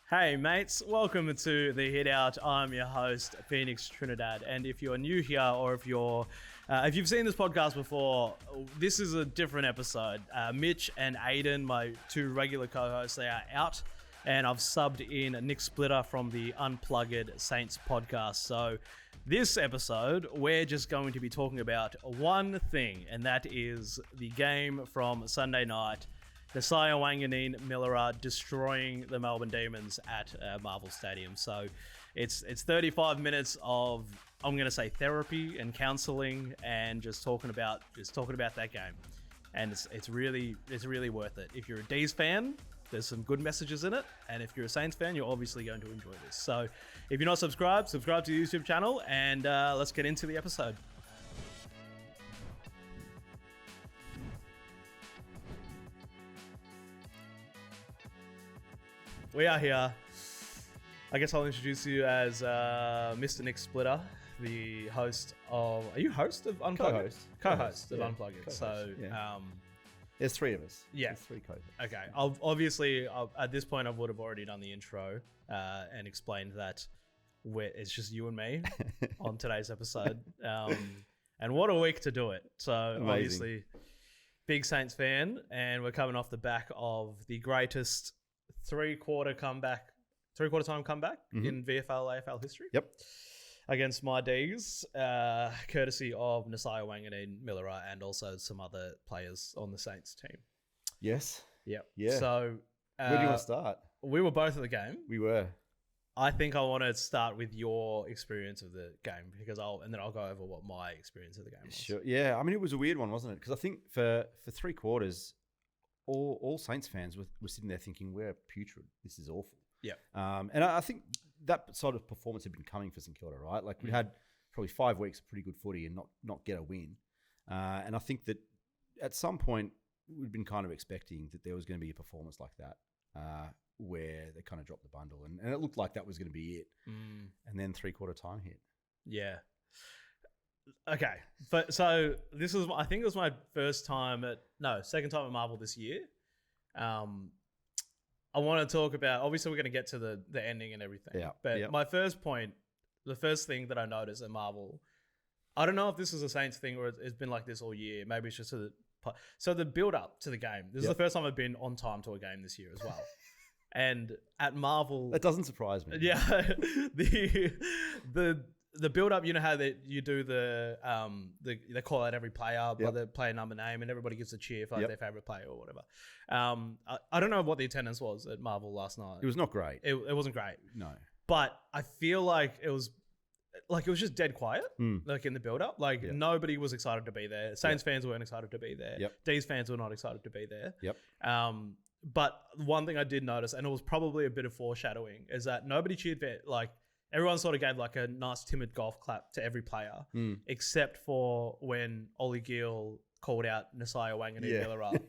Hey mates, welcome to the Hitout. I'm your host, Phoenix Trinidad, and if you're new here or if you've seen this podcast before, this is a different episode. Mitch and Aiden, my two regular co-hosts, they are out, and I've subbed in Nick Splitter from the Unplugged Saints podcast. So this episode, we're just going to be talking about one thing, and that is the game from Sunday night. Nasiah Wanganeen-Milera destroying the Melbourne Demons at Marvel Stadium. So it's 35 minutes of, I'm going to say, therapy and counselling and just talking about that game. And it's really worth it. If you're a D's fan, there's some good messages in it. And if you're a Saints fan, you're obviously going to enjoy this. So if you're not subscribed to the YouTube channel, and let's get into the episode. We are here. I guess I'll introduce you as Mr. Nick Splitter, the host of... Are you host of Unplugged? Co-host of Unplugged. Co-host, so, yeah. There's three of us. Yeah. There's three co-hosts. Okay. Obviously, at this point, I would have already done the intro and explained that it's just you and me on today's episode. And what a week to do it. So, Amazing. Obviously, big Saints fan, and we're coming off the back of the greatest three-quarter time comeback in VFL AFL history. Yep. Against my D's, courtesy of Nasiah Wanganeen-Milera and also some other players on the Saints team. Yes. Yep. Yeah. So where do you want to start? We were both at the game. We were. I think I want to start with your experience of the game because then I'll go over what my experience of the game was. Sure. Yeah. I mean, it was a weird one, wasn't it? Because I think for three quarters, all Saints fans were sitting there thinking, we're putrid. This is awful. Yeah. And I think that sort of performance had been coming for St Kilda, right? Like we had probably 5 weeks of pretty good footy and not get a win. And I think that at some point we'd been kind of expecting that there was going to be a performance like that where they kind of dropped the bundle. And it looked like that was going to be it. And then three-quarter time hit. Yeah. Okay, so this was, I think it was my second time at Marvel this year. I want to talk about, obviously we're going to get to the ending and everything. Yeah. But my first point, the first thing that I noticed at Marvel, I don't know if this is a Saints thing or it's been like this all year. Maybe it's just the build up to the game. This is the first time I've been on time to a game this year as well. And at Marvel, that doesn't surprise me. Yeah, the build up, you know how you do they call out every player by the player number name, and everybody gives a cheer for their favorite player or whatever. I don't know what the attendance was at Marvel last night. It was not great. It wasn't great. No, but I feel like it was just dead quiet, like in the build up. Like nobody was excited to be there. Saints fans weren't excited to be there. D's fans were not excited to be there. But one thing I did notice, and it was probably a bit of foreshadowing, is that nobody cheered for everyone sort of gave like a nice timid golf clap to every player, except for when Ollie Gill called out Nasiah Wanganeen-Milera.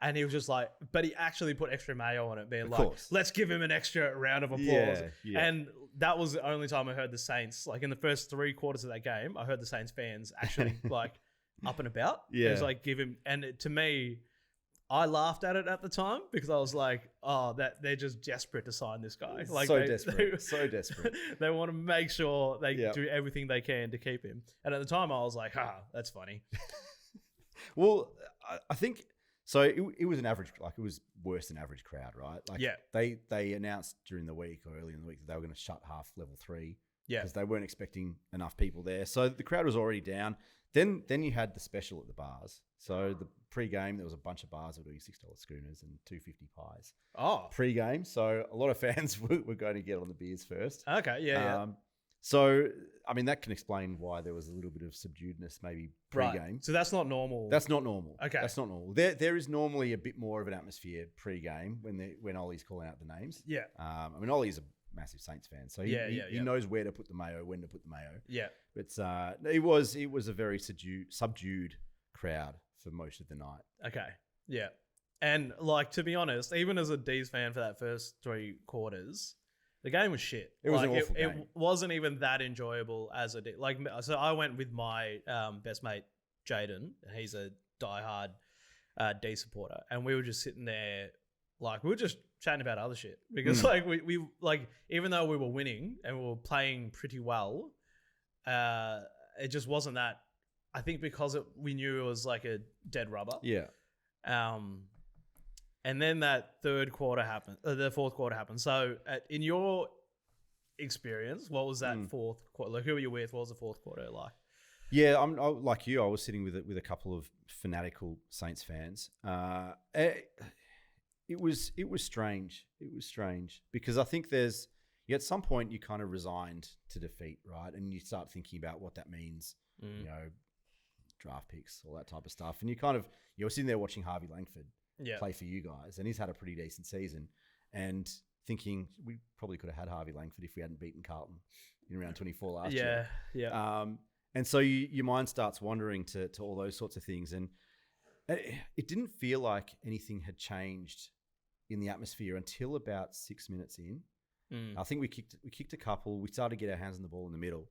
And he was just like, but he actually put extra mayo on it, being like, let's give him an extra round of applause. And that was the only time I heard the Saints, like in the first three quarters of that game, I heard the Saints fans actually like up and about. It was like, give him, and to me, I laughed at it at the time because I was like, oh, that they're just desperate to sign this guy. Like so desperate. They want to make sure they do everything they can to keep him. And at the time I was like, that's funny. Well, I think, so it was an average, like it was worse than average crowd, right? Like they announced during the week or early in the week that they were going to shut half level 3. Because they weren't expecting enough people there. So the crowd was already down. Then you had the special at the bars. So the pre-game, there was a bunch of bars that were doing $6 schooners and $2.50 pies. Oh. Pre-game. So a lot of fans were going to get on the beers first. Okay, yeah. So, I mean, that can explain why there was a little bit of subduedness maybe pre-game. Right. So that's not normal. That's not normal. Okay. That's not normal. There is normally a bit more of an atmosphere pre-game when Ollie's calling out the names. Yeah. I mean, Ollie's a massive Saints fan, so he knows where to put the mayo, when to put the mayo. Yeah. But it was a very subdued crowd for most of the night. Okay. Yeah. And like, to be honest, even as a D's fan for that first three quarters, the game was shit. It was an awful game. It wasn't even that enjoyable as a D. Like, so I went with my best mate, Jaden, and he's a diehard D supporter. And we were just sitting there, like, we were just chatting about other shit because like we like, even though we were winning and we were playing pretty well, it just wasn't that. I think because we knew it was like a dead rubber. Yeah. And then that third quarter happened. The fourth quarter happened. So in your experience, what was that fourth quarter? Like, who were you with? What was the fourth quarter like? Yeah, like you. I was sitting with a couple of fanatical Saints fans. It was strange. It was strange because I think at some point you kind of resigned to defeat, right? And you start thinking about what that means, you know, draft picks, all that type of stuff. And you're sitting there watching Harvey Langford play for you guys, and he's had a pretty decent season, and thinking we probably could have had Harvey Langford if we hadn't beaten Carlton in round 24 last year. Yeah. And so your mind starts wandering to all those sorts of things, and it didn't feel like anything had changed in the atmosphere until about 6 minutes in. I think we kicked a couple. We started to get our hands on the ball in the middle,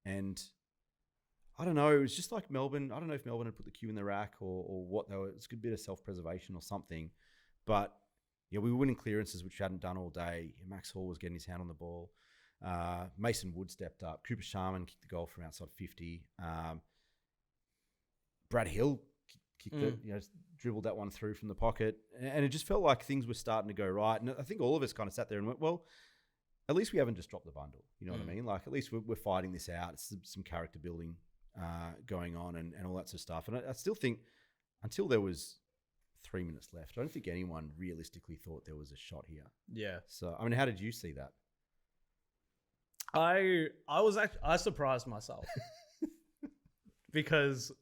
and I don't know. It was just like Melbourne. I don't know if Melbourne had put the cue in the rack or what. Though it's a good bit of self-preservation or something. But yeah, we were winning clearances, which we hadn't done all day. Max Hall was getting his hand on the ball. Mason Wood stepped up. Cooper Sharman kicked the goal from outside 50. Brad Hill kicked it. Dribbled that one through from the pocket, and it just felt like things were starting to go right. And I think all of us kind of sat there and went, well, at least we haven't just dropped the bundle. You know what I mean? Like, at least we're fighting this out. It's some character building going on and all that sort of stuff. And I still think until there was 3 minutes left, I don't think anyone realistically thought there was a shot here. Yeah. So, I mean, how did you see that? I surprised myself because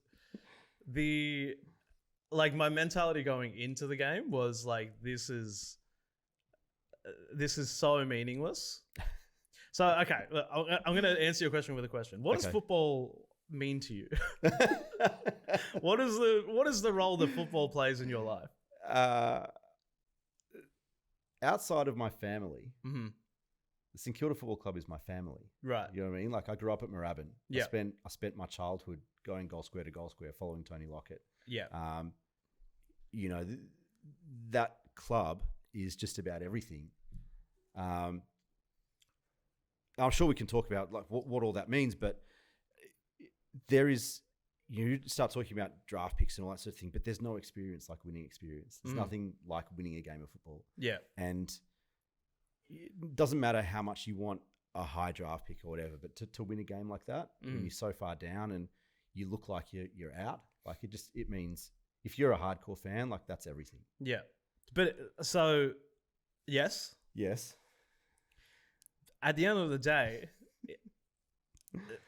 my mentality going into the game was like, this is so meaningless. So, okay, look, I'm going to answer your question with a question. What does football mean to you? What is the role that football plays in your life? Outside of my family, the St Kilda Football Club is my family. Right. You know what I mean? Like, I grew up at Moorabbin. Yeah. I spent my childhood going goal square to goal square, following Tony Lockett. Yeah. You know, that club is just about everything. I'm sure we can talk about like what all that means, but there is, you start talking about draft picks and all that sort of thing, but there's no experience like winning experience. There's nothing like winning a game of football. Yeah. And it doesn't matter how much you want a high draft pick or whatever, but to win a game like that, when you're so far down and you look like you're out, like it means if you're a hardcore fan, like that's everything. Yeah. But so, yes. At the end of the day,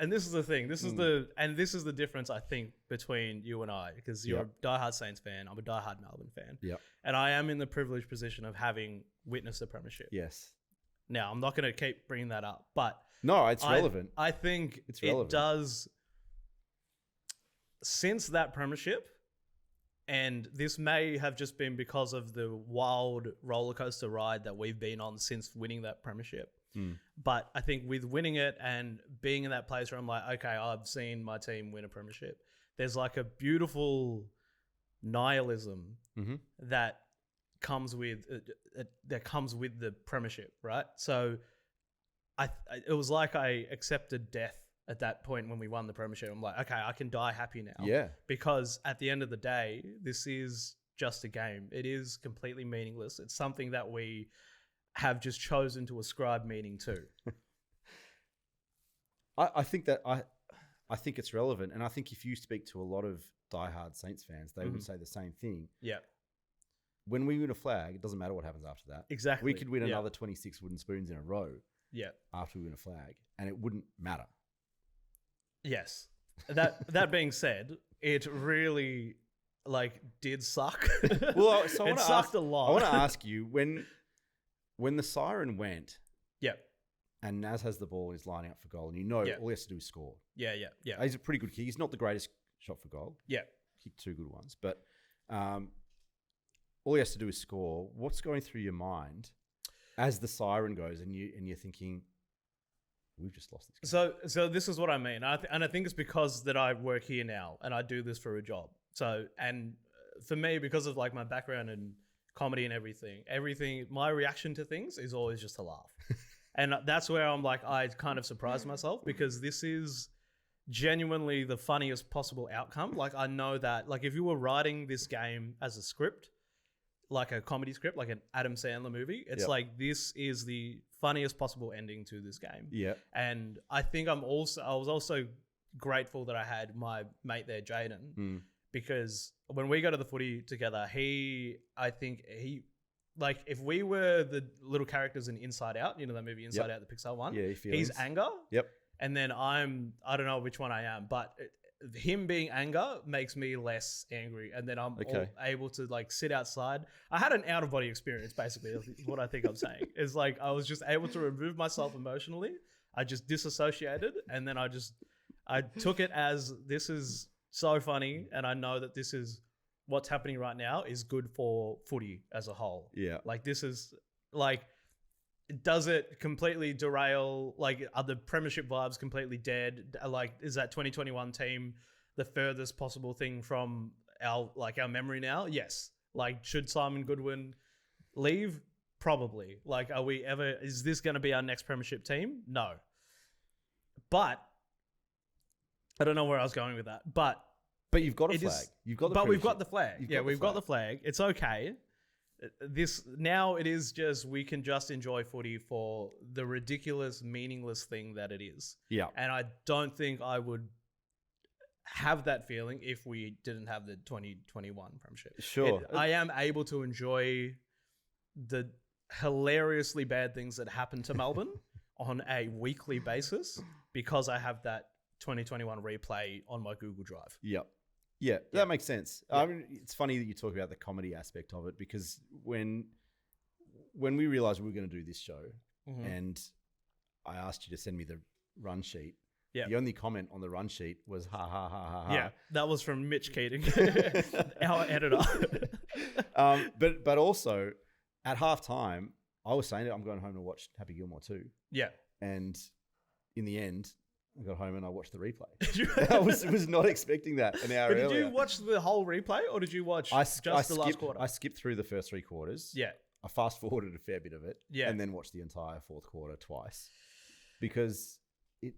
and this is the thing, this is the difference, I think, between you and I, because you're a diehard Saints fan, I'm a diehard Melbourne fan. Yep. And I am in the privileged position of having witnessed the premiership. Yes. Now, I'm not going to keep bringing that up, but no, it's relevant. I think it's relevant. It does. Since that premiership, and this may have just been because of the wild roller coaster ride that we've been on since winning that premiership. But I think with winning it and being in that place where I'm like, okay, I've seen my team win a premiership, there's like a beautiful nihilism that comes with the premiership, right? So it was like I accepted death at that point when we won the premiership. I'm like, okay, I can die happy now. Yeah. Because at the end of the day, this is just a game. It is completely meaningless. It's something that we have just chosen to ascribe meaning to. I think it's relevant, and I think if you speak to a lot of diehard Saints fans, they would say the same thing. Yeah. When we win a flag, it doesn't matter what happens after that. Exactly. We could win another 26 wooden spoons in a row. Yeah. After we win a flag, and it wouldn't matter. Yes. That being said, it really did suck. Well, so it sucked a lot. I want to ask you, when the siren went, and Naz has the ball and he's lining up for goal, and all he has to do is score. Yeah. He's a pretty good kick. He's not the greatest shot for goal. Yeah. Kicked two good ones, but all he has to do is score. What's going through your mind as the siren goes, and you're thinking, we've just lost this game? So this is what I mean, and I think it's because that I work here now and I do this for a job. So, and for me, because of my background in comedy and everything, my reaction to things is always just to laugh. And that's where I'm like, I kind of surprised myself because this is genuinely the funniest possible outcome. Like, I know that, like, if you were writing this game as a script, like a comedy script, like an Adam Sandler movie, it's like, this is the funniest possible ending to this game. Yeah. And I think I was also grateful that I had my mate there, Jaden, because when we go to the footy together, I think he, like, if we were the little characters in Inside Out, you know that movie Inside Out, the Pixar one, he's anger. Yep. And then I don't know which one I am, but him being anger makes me less angry. And then I'm able to like sit outside. I had an out of body experience, basically, is what I think I'm saying. Is like, I was just able to remove myself emotionally. I just disassociated. And then I took it as, this is so funny. And I know that this is what's happening right now is good for footy as a whole. Yeah. Like, this is like, does it completely derail? Like, are the premiership vibes completely dead? Like, is that 2021 team the furthest possible thing from our memory now? Yes. Like, should Simon Goodwin leave? Probably. Like, is this going to be our next premiership team? No. But I don't know where I was going with that. But you've got a flag. We've got the flag. We've got the flag. It's okay. Now it is just, we can just enjoy footy for the ridiculous, meaningless thing that it is. Yeah. And I don't think I would have that feeling if we didn't have the 2021 premiership. Sure. I am able to enjoy the hilariously bad things that happen to Melbourne on a weekly basis because I have that 2021 replay on my Google Drive. Yep. Yeah, that makes sense. I mean, it's funny that you talk about the comedy aspect of it because when we realized we were going to do this show and I asked you to send me the run sheet, the only comment on the run sheet was ha ha ha ha ha. Yeah, that was from Mitch Keating, our editor. But also at halftime, I was saying that I'm going home to watch Happy Gilmore 2. Yeah. And in the end, I got home and I watched the replay. I was not expecting that an hour earlier. Did you watch the whole replay or did you watch the last quarter? I skipped through the first 3 quarters. Yeah. I fast forwarded a fair bit of it. Yeah. And then watched the entire 4th quarter twice because it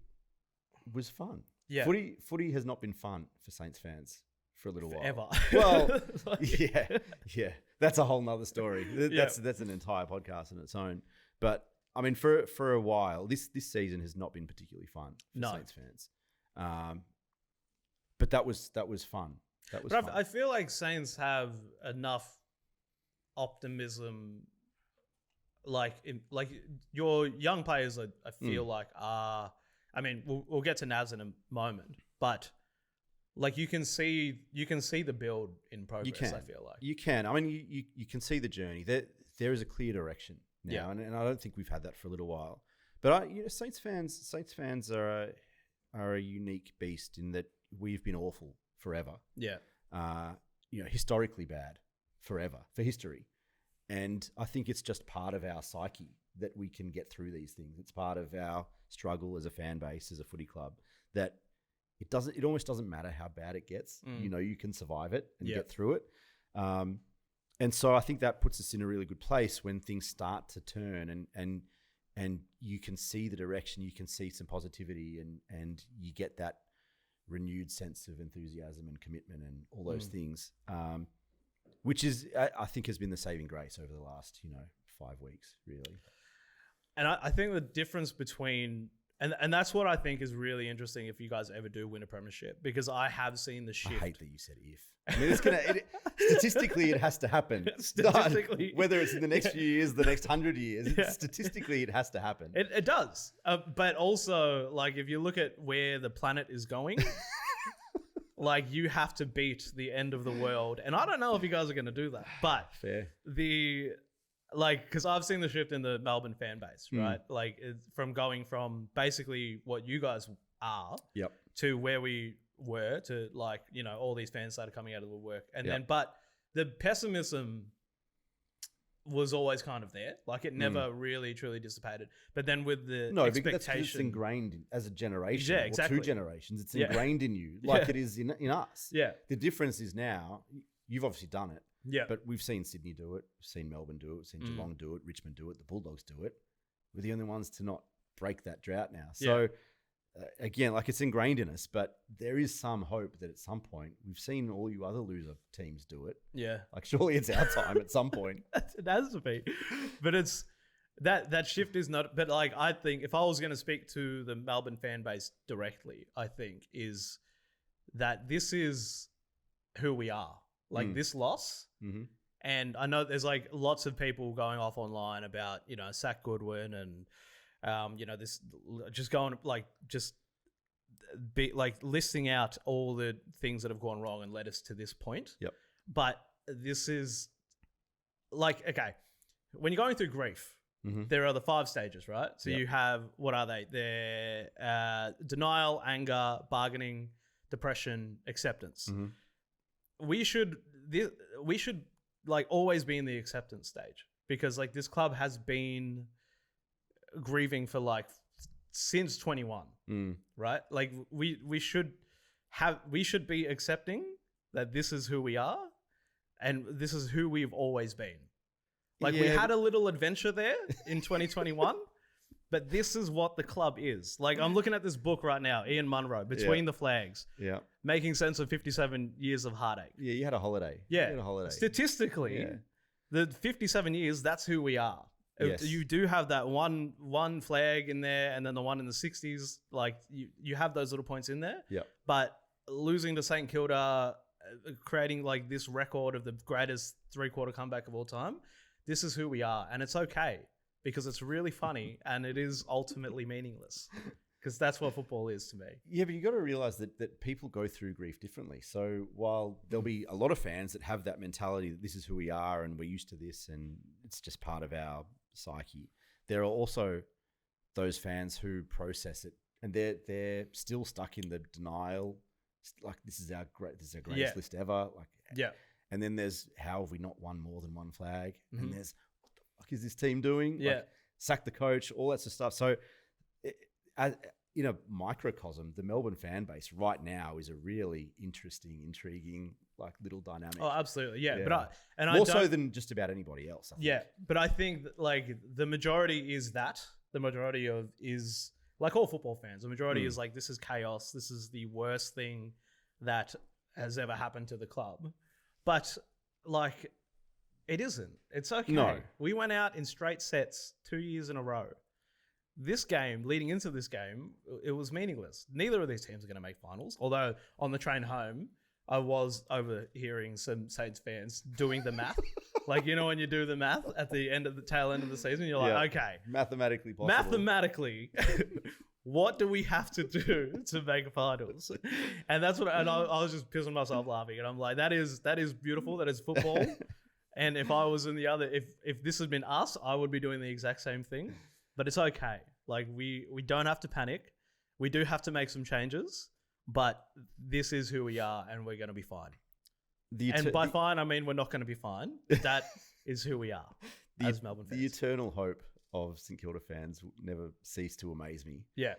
was fun. Yeah. Footy has not been fun for Saints fans for a little while. Ever. Well, yeah. That's a whole nother story. That's an entire podcast in its own. But I mean, for a while, this season has not been particularly fun for Saints fans. But that was fun. That was fun. I feel like Saints have enough optimism. Like your young players, I feel like are. I mean, we'll get to Naz in a moment, but like you can see the build in progress. I feel like you can. I mean, you can see the journey. There is a clear direction now, and I don't think we've had that for a little while. But Saints fans are a unique beast in that we've been awful forever. Yeah. Historically bad forever for history, and I think it's just part of our psyche that we can get through these things. It's part of our struggle as a fan base, as a footy club, that it almost doesn't matter how bad it gets. You can survive it and get through it. And so I think that puts us in a really good place when things start to turn and you can see the direction, you can see some positivity and you get that renewed sense of enthusiasm and commitment and all those things, which is, I think, has been the saving grace over the last, 5 weeks, really. And I think the difference between... And that's what I think is really interesting if you guys ever do win a premiership, because I have seen the shift. I hate that you said if. I mean, statistically, it has to happen. Statistically. Whether it's in the next few years, the next 100 years, statistically, it has to happen. It does. But also, like, if you look at where the planet is going, like, you have to beat the end of the world. And I don't know if you guys are going to do that. But fair. Because I've seen the shift in the Melbourne fan base, right? Like, from going from basically what you guys are to where we were to, like, all these fans started coming out of the woodwork. And then, but the pessimism was always kind of there. Like, it never really, truly dissipated. But then with the expectation... it's ingrained as a generation or 2 generations. It's ingrained in you like it is in us. Yeah. The difference is now, you've obviously done it. Yeah. But we've seen Sydney do it. We've seen Melbourne do it. We've seen Geelong do it. Richmond do it. The Bulldogs do it. We're the only ones to not break that drought now. So, again, like, it's ingrained in us, but there is some hope that at some point, we've seen all you other loser teams do it. Yeah. Like, surely it's our time at some point. It has to be. But it's that shift is not, but like, I think if I was going to speak to the Melbourne fan base directly, I think is that this is who we are. Like this loss. Mm-hmm. And I know there's like lots of people going off online about, you know, Zach Goodwin and, you know, this just going like, just be like listing out all the things that have gone wrong and led us to this point. Yep. But this is like, okay, when you're going through grief, there are the 5 stages, right? So you have, what are they? They're denial, anger, bargaining, depression, acceptance. We should like always be in the acceptance stage, because like this club has been grieving for like since 21, right? Like we should be accepting that this is who we are and this is who we've always been. Like we had a little adventure there in 2021, but this is what the club is. Like I'm looking at this book right now, Ian Munro, Between the Flags. Yeah. Making sense of 57 years of heartache. Yeah, you had a holiday. Yeah. You had a holiday. Statistically, the 57 years, that's who we are. Yes. You do have that one flag in there and then the one in the 60s. Like you have those little points in there. Yeah. But losing to St. Kilda, creating like this record of the greatest 3-quarter comeback of all time, this is who we are. And it's okay because it's really funny and it is ultimately meaningless. Because that's what football is to me. Yeah, but you got to realize that people go through grief differently. So while there'll be a lot of fans that have that mentality that this is who we are and we're used to this and it's just part of our psyche, there are also those fans who process it and they're still stuck in the denial. Like this is our greatest list ever. Like and then there's how have we not won more than one flag? And there's what the fuck is this team doing? Yeah, like, sack the coach, all that sort of stuff. So. As in a microcosm, the Melbourne fan base right now is a really interesting, intriguing, like little dynamic. Oh, absolutely, yeah. But more so than just about anybody else. I think. Yeah, but I think that, like the majority is that. The majority is like all football fans. The majority is like this is chaos. This is the worst thing that has ever happened to the club. But like, it isn't. It's okay. No. We went out in straight sets 2 years in a row. This game, leading into this game, it was meaningless. Neither of these teams are going to make finals. Although on the train home, I was overhearing some Saints fans doing the math. Like, you know, when you do the math at the end of the tail end of the season, you're like, okay. Mathematically possible. Mathematically, what do we have to do to make finals? And that's what, and I was just pissing myself laughing. And I'm like, that is beautiful. That is football. And if I was in the other, if this had been us, I would be doing the exact same thing. But it's okay. Like we don't have to panic. We do have to make some changes, but this is who we are and we're going to be fine. And by fine, I mean we're not going to be fine. That is who we are as Melbourne fans. The eternal hope of St Kilda fans will never cease to amaze me. Yeah.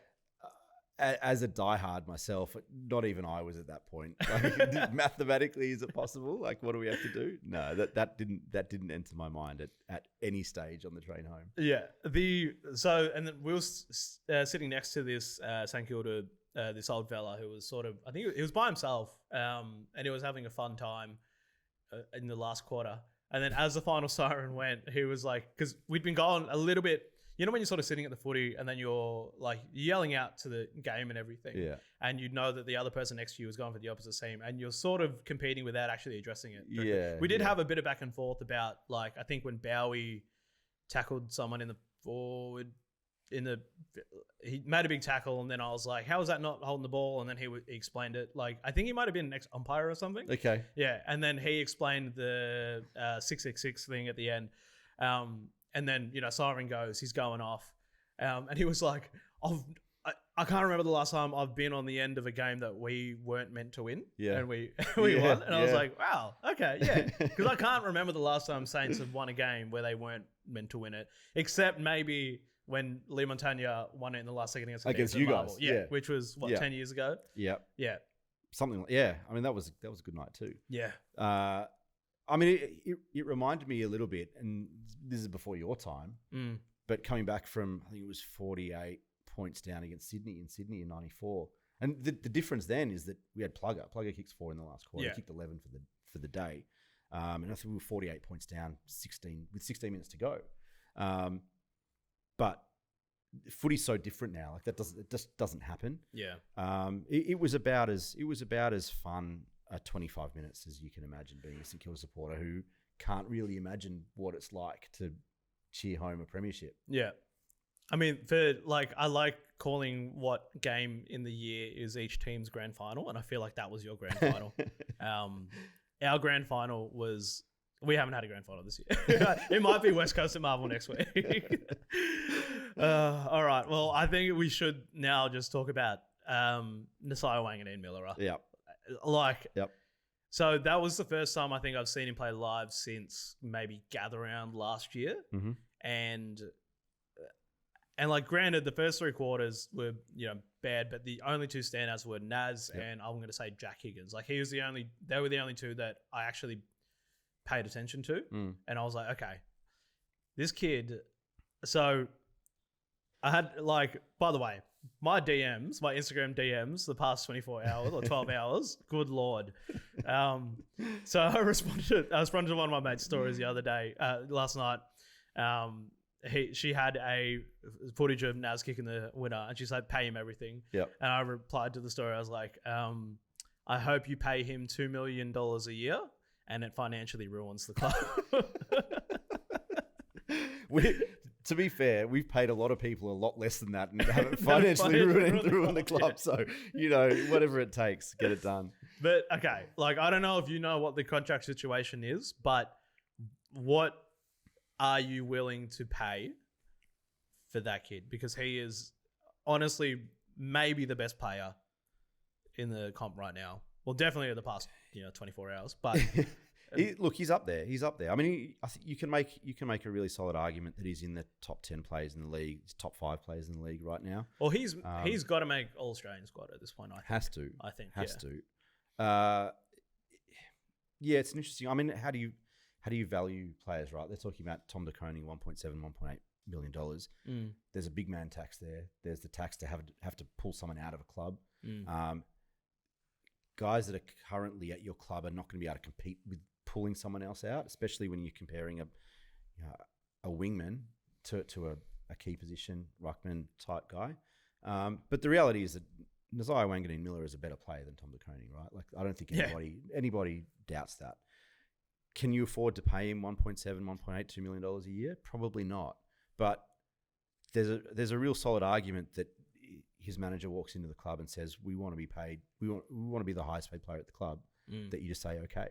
As a diehard myself, not even I was at that point. Like, mathematically, is it possible? Like, what do we have to do? No, that didn't enter my mind at any stage on the train home. Yeah. And then we were sitting next to this St Kilda, this old fella who was sort of, I think he was by himself, and he was having a fun time in the last quarter. And then as the final siren went, he was like, because we'd been going a little bit. You know when you're sort of sitting at the footy and then you're like yelling out to the game and everything, and you know that the other person next to you is going for the opposite team, and you're sort of competing without actually addressing it. Yeah, we did have a bit of back and forth about, like, I think when Bowie tackled someone in the forward, he made a big tackle, and then I was like, "How is that not holding the ball?" And then he explained it. Like, I think he might have been an ex-umpire or something. Okay. Yeah, and then he explained the 666 thing at the end. And then, you know, siren goes, he's going off. And he was like, I can't remember the last time I've been on the end of a game that we weren't meant to win. Yeah. And we won. And I was like, wow, okay, yeah. Because I can't remember the last time Saints have won a game where they weren't meant to win it. Except maybe when Lee Montagna won it in the last second against you Marvel. guys. Yeah. Which was, 10 years ago? Yeah. Yeah. Something like, yeah. I mean, that was a good night too. Yeah. I mean, it reminded me a little bit, and this is before your time, but coming back from, I think it was 48 points down against Sydney in 94. And the difference then is that we had Plugger. Plugger kicks 4 in the last quarter. He kicked 11 for the day. And I think we were 48 points down, 16 minutes to go. But footy's so different now. Like it just doesn't happen. Yeah. It was about as fun at 25 minutes as you can imagine, being a St Kilda supporter who can't really imagine what it's like to cheer home a premiership. Yeah. I mean, I like calling what game in the year is each team's grand final, and I feel like that was your grand final. Our grand final was... We haven't had a grand final this year. It might be West Coast at Marvel next week. All right. Well, I think we should now just talk about Nasiah Wanganeen-Milera. Yeah. Yep. So that was the first time I think I've seen him play live since maybe Gather Round last year. Mm-hmm. And like, granted, the first 3 quarters were, bad, but the only 2 standouts were Naz and I'm going to say Jack Higgins. Like, they were the only 2 that I actually paid attention to. And I was like, okay, this kid. So I had, by the way, my Instagram DMs, the past 24 hours or 12 hours, good Lord. So I responded to one of my mates' stories the other day, last night. She had a footage of Naz kicking the winner, and she's like, pay him everything. Yep. And I replied to the story. I was like, I hope you pay him $2 million a year and it financially ruins the club. To be fair, we've paid a lot of people a lot less than that and haven't financially ruined the club. Yeah. So, whatever it takes, get it done. But, okay, I don't know if you know what the contract situation is, but what are you willing to pay for that kid? Because he is honestly maybe the best player in the comp right now. Well, definitely in the past 24 hours. But he's up there. He's up there. I mean, I think you can make a really solid argument that he's in the top 10 players in the league, top 5 players in the league right now. Well, he's got to make All Australian squad at this point. I think. Has to. I think has to. Yeah, it's interesting. I mean, how do you value players, right? They're talking about Tom De Koning, $1.7, $1.8 million. There's a big man tax there. There's the tax to have to pull someone out of a club. Guys that are currently at your club are not going to be able to compete with pulling someone else out, especially when you're comparing a wingman to a key position, ruckman type guy. But the reality is that Nasiah Wanganeen-Milera is a better player than Tom De Koning, right? Like, I don't think anybody doubts that. Can you afford to pay him $1.7, $1.8, $2 million a year? Probably not. But there's a real solid argument that his manager walks into the club and says, we want to be paid, we want to be the highest paid player at the club, that you just say, okay.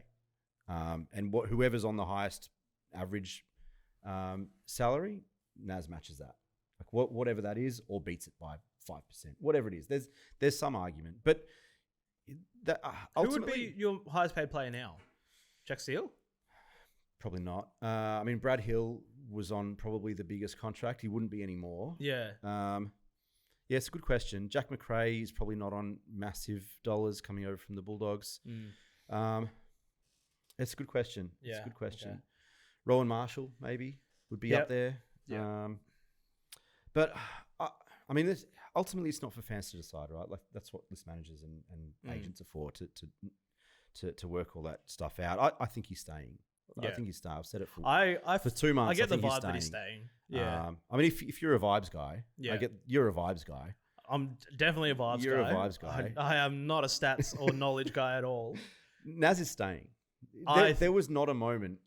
And whoever's on the highest average salary, Naz matches that. Like whatever that is, or beats it by 5%, whatever it is. There's some argument. But that, who would be your highest paid player now? Jack Steele? Probably not. I mean, Brad Hill was on probably the biggest contract. He wouldn't be anymore. Yeah. Yeah, it's a good question. Jack McRae is probably not on massive dollars coming over from the Bulldogs. It's a good question. Yeah, it's a good question. Okay. Rowan Marshall maybe would be up there. Yeah. But I mean, ultimately it's not for fans to decide, right? Like, that's what list managers and agents are for, to work all that stuff out. I think he's staying. Yeah. I think he's staying. I've said it for 2 months. I get the vibe that he's staying. Yeah. I mean, if you're a vibes guy, you're a vibes guy. I'm definitely a vibes guy. You're a vibes guy. I am not a stats or knowledge guy at all. Naz is staying. There was not a moment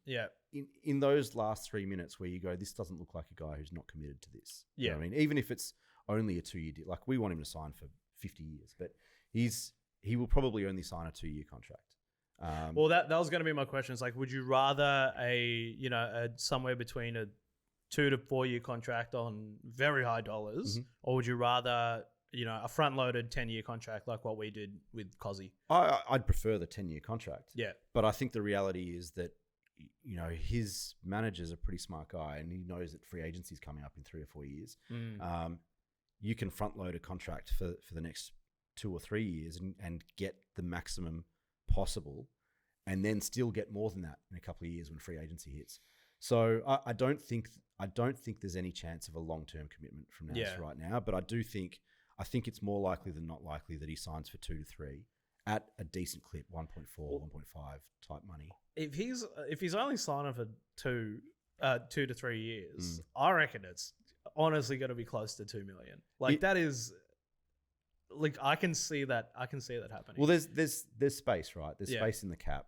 in those last 3 minutes where you go, this doesn't look like a guy who's not committed to this. Yeah. You know what I mean? Even if it's only a 2-year deal. Like, we want him to sign for 50 years, but he will probably only sign a 2-year contract. Well, that was going to be my question. It's like, would you rather a somewhere between a 2 to 4 year contract on very high dollars, or would you rather a front loaded 10-year contract like what we did with Cozzy? I'd prefer the 10-year contract. Yeah, but I think the reality is that his manager's a pretty smart guy, and he knows that free agency is coming up in 3 or 4 years. You can front load a contract for the next 2 or 3 years and get the maximum possible, and then still get more than that in a couple of years when free agency hits. So I don't think there's any chance of a long-term commitment from Nas right now, but I think it's more likely than not likely that he signs for 2 to 3 at a decent clip, 1.4, 1.5 type money. If he's only signing for 2 to 3 years, I reckon it's honestly going to be close to 2 million. Like that is, like I can see that happening. Well, there's space, right? There's space in the cap.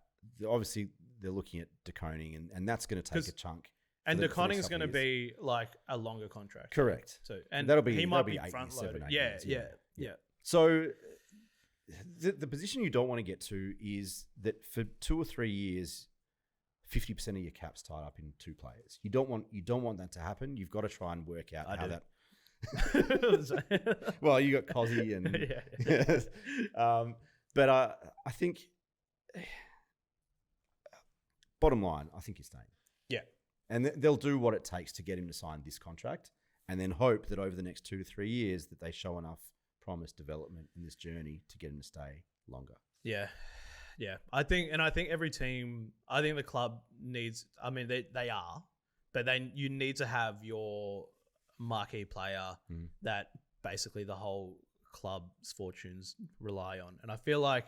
Obviously, they're looking at deconing, and that's going to take a chunk. And deconing is going to be like a longer contract. Correct. So, and he might be front loaded. Yeah. So the position you don't want to get to is that for 2 or 3 years, 50% of your cap's tied up in 2 players. You don't want that to happen. You've got to try and work out how that. Well, you got Cozzy and but I think bottom line, I think he's staying. Yeah. And they'll do what it takes to get him to sign this contract, and then hope that over the next 2 to 3 years that they show enough promised development in this journey to get him to stay longer. Yeah. I think every team, I think the club needs, I mean, they are, but you need to have your marquee player that basically the whole club's fortunes rely on. And I feel like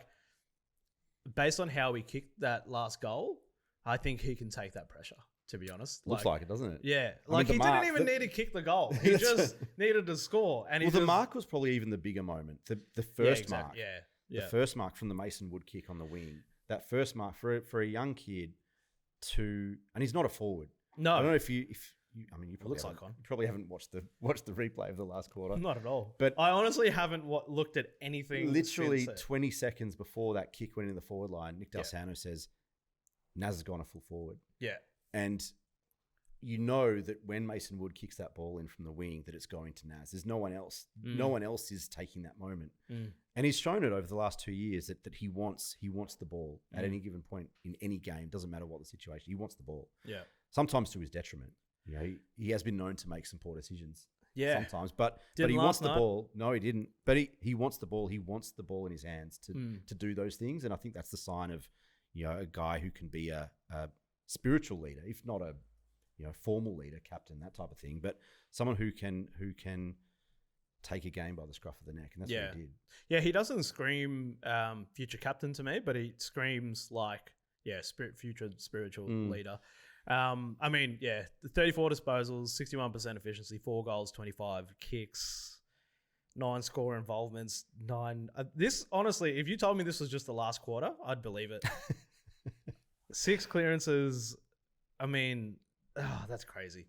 based on how he kicked that last goal, I think he can take that pressure. To be honest, looks like it, doesn't it? Yeah, like he didn't even need to kick the goal; he just needed to score. And the mark was probably even the bigger moment. The first mark, the first mark from the Mason Wood kick on the wing. That first mark for a young kid and he's not a forward. No, I don't know if you probably haven't watched the replay of the last quarter. Not at all. But I honestly haven't looked at anything. Literally 20 seconds before that kick went in the forward line, Nick Dalsano says, "Naz has gone a full forward." Yeah. And you know that when Mason Wood kicks that ball in from the wing, that it's going to Naz. There's no one else. No one else is taking that moment. And he's shown it over the last 2 years that he wants the ball at any given point in any game. Doesn't matter what the situation. He wants the ball. Yeah. Sometimes to his detriment. You know, he has been known to make some poor decisions. Yeah. Sometimes, but he wants the ball. No, he didn't. But he wants the ball. He wants the ball in his hands to do those things. And I think that's the sign of, you know, a guy who can be a spiritual leader, if not a formal leader, captain, that type of thing, but someone who can take a game by the scruff of the neck, and that's what he did. Yeah, he doesn't scream future captain to me, but he screams like future spiritual leader. I mean, 34 disposals, 61% efficiency, 4 goals, 25 kicks, 9 score involvements, 9. This honestly, if you told me this was just the last quarter, I'd believe it. 6 clearances. I mean, that's crazy.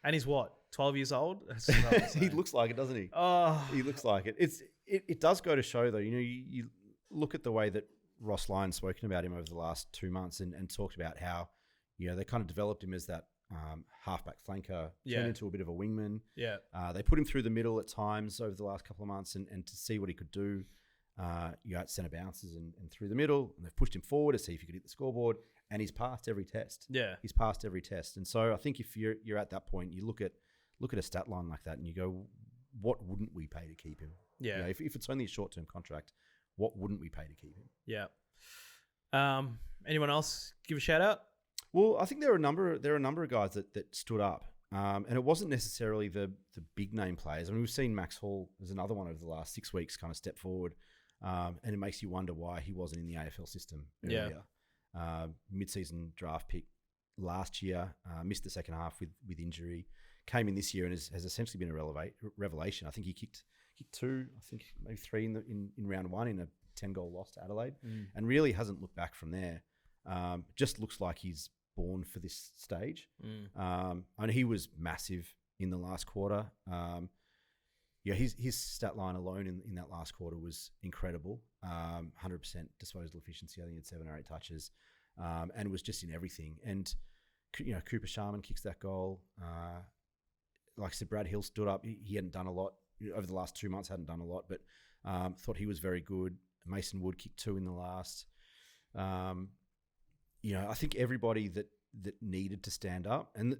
And he's what, 12 years old? He looks like it, doesn't he? Oh, he looks like it. It does go to show, though. You know, you look at the way that Ross Lyon's spoken about him over the last 2 months, and talked about how, you know, they kind of developed him as that halfback flanker, turned into a bit of a wingman. Yeah. They put him through the middle at times over the last couple of months, and to see what he could do. At centre bounces and through the middle, and they've pushed him forward to see if he could hit the scoreboard, and he's passed every test. Yeah, he's passed every test, and so I think if you're at that point, you look at a stat line like that, and you go, what wouldn't we pay to keep him? Yeah, you know, if it's only a short-term contract, what wouldn't we pay to keep him? Yeah. Anyone else give a shout out? Well, I think there are a number of guys that stood up. And it wasn't necessarily the big name players. I mean, we've seen Max Hall as another one over the last 6 weeks kind of step forward. And it makes you wonder why he wasn't in the AFL system earlier. Mid-season draft pick last year, missed the second half with injury, came in this year and has essentially been a revelation. I think he kicked 2, I think maybe 3 in round 1 in a 10-goal loss to Adelaide, and really hasn't looked back from there. Just looks like he's born for this stage. And he was massive in the last quarter. His stat line alone in that last quarter was incredible. 100% disposal efficiency. I think he had 7 or 8 touches, and was just in everything. And Cooper Sharman kicks that goal. Like I said, Brad Hill stood up. He hadn't done a lot over the last 2 months. Hadn't done a lot, but thought he was very good. Mason Wood kicked 2 in the last. I think everybody that needed to stand up, and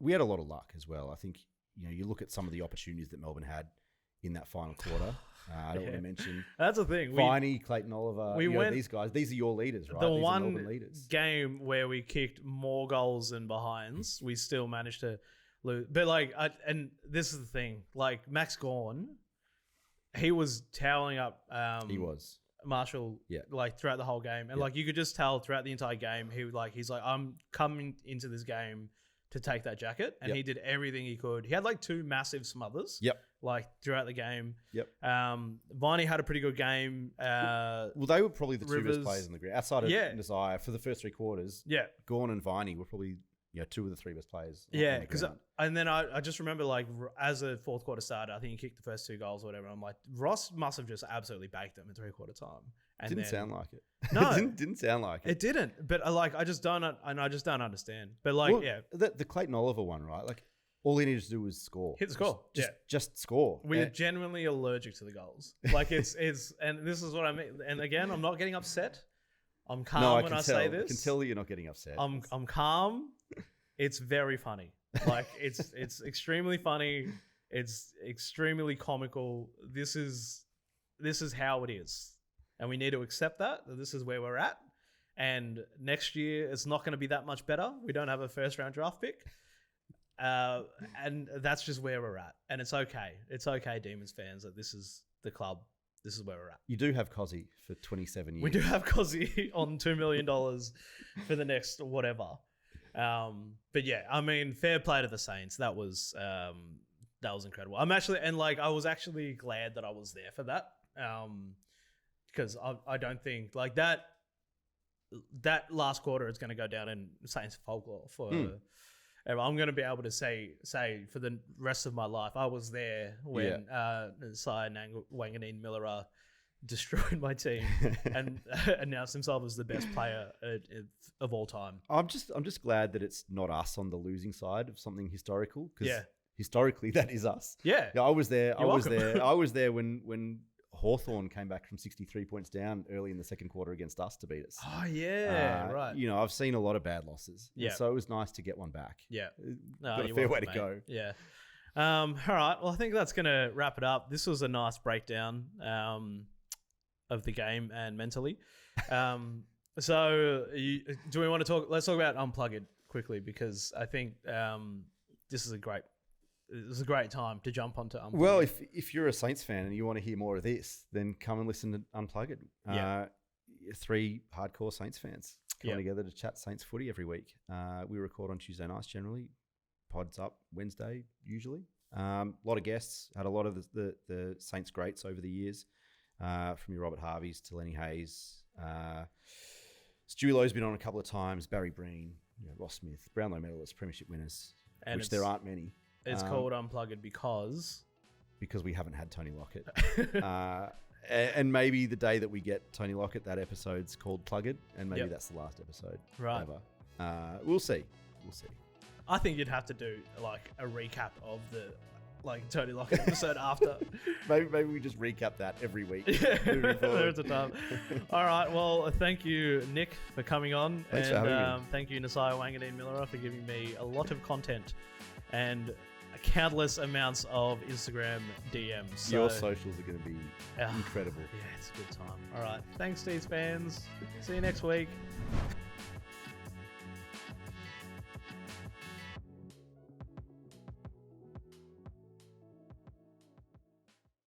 we had a lot of luck as well. I think, you look at some of the opportunities that Melbourne had in that final quarter. I don't want to mention. That's the thing. Viney, Clayton Oliver, these guys. These are your leaders, right? The these one are Melbourne leaders. game where we kicked more goals than behinds, we still managed to lose. But like, and this is the thing. Like Max Gawn, he was toweling up. He was Marshall, like throughout the whole game, and like you could just tell throughout the entire game, he's like, I'm coming into this game to take that jacket, and he did everything he could. He had like 2 massive smothers. Like throughout the game. Viney had a pretty good game. Well, they were probably the 2 best players in the ground outside of Nasiah for the first 3 quarters. Gawn and Viney were probably 2 of the 3 best players. Because and then I just remember like as a fourth quarter starter, I think he kicked the first 2 goals or whatever. I'm like, Ross must have just absolutely baked them in 3/4 time. And didn't sound like it. No, didn't sound like it. It didn't. But I just don't understand. But like, the Clayton Oliver one, right? Like all he needed to do was score. Hit the score. Just score. We're genuinely allergic to the goals. Like it's and this is what I mean. And again, I'm not getting upset. I'm calm when I say this. I can tell that you're not getting upset. I'm calm. It's very funny. Like it's extremely funny. It's extremely comical. This is how it is. And we need to accept that this is where we're at. And next year it's not going to be that much better. We don't have a first round draft pick. And that's just where we're at. And it's okay. It's okay, Demons fans, that this is the club. This is where we're at. You do have Cozzy for 27 years. We do have Cozzy on $2 million for the next whatever. But yeah, I mean, fair play to the Saints. That was incredible. I was actually glad that I was there for that. Because I don't think like that last quarter is going to go down in Saints folklore for. I'm going to be able to say for the rest of my life, I was there when Nasiah Wanganeen-Milera destroyed my team and announced himself as the best player of all time. I'm just glad that it's not us on the losing side of something historical, because historically that is us. I was there. I was there when Hawthorn came back from 63 points down early in the second quarter against us to beat us. Oh, yeah, right. I've seen a lot of bad losses. Yeah. So it was nice to get one back. Yeah. Got a fair way to go. Yeah. All right. Well, I think that's going to wrap it up. This was a nice breakdown of the game and mentally. So do we want to talk? Let's talk about Unplugged quickly, because I think this is a great time to jump onto Unplugged. Well, if you're a Saints fan and you want to hear more of this, then come and listen to Unplugged. 3 hardcore Saints fans coming together to chat Saints footy every week. We record on Tuesday nights generally. Pods up Wednesday usually. A lot of guests. Had a lot of the Saints greats over the years, from your Robert Harveys to Lenny Hayes. Stewie Lowe's been on a couple of times. Barry Breen, Ross Smith, Brownlow medalists, premiership winners, which there aren't many. It's called Unplugged because we haven't had Tony Lockett. And maybe the day that we get Tony Lockett, that episode's called Plugged, and maybe that's the last episode ever. We'll see. I think you'd have to do like a recap of the Tony Lockett episode after. Maybe we just recap that every week. There's a time. All right. Well, thank you, Nick, for coming on. Thanks for having me. Thank you, Nasiah Wanganeen-Milera, for giving me a lot of content and countless amounts of Instagram DMs. So, your socials are going to be incredible. Yeah, it's a good time. All right. Thanks, Steve's fans. See you next week.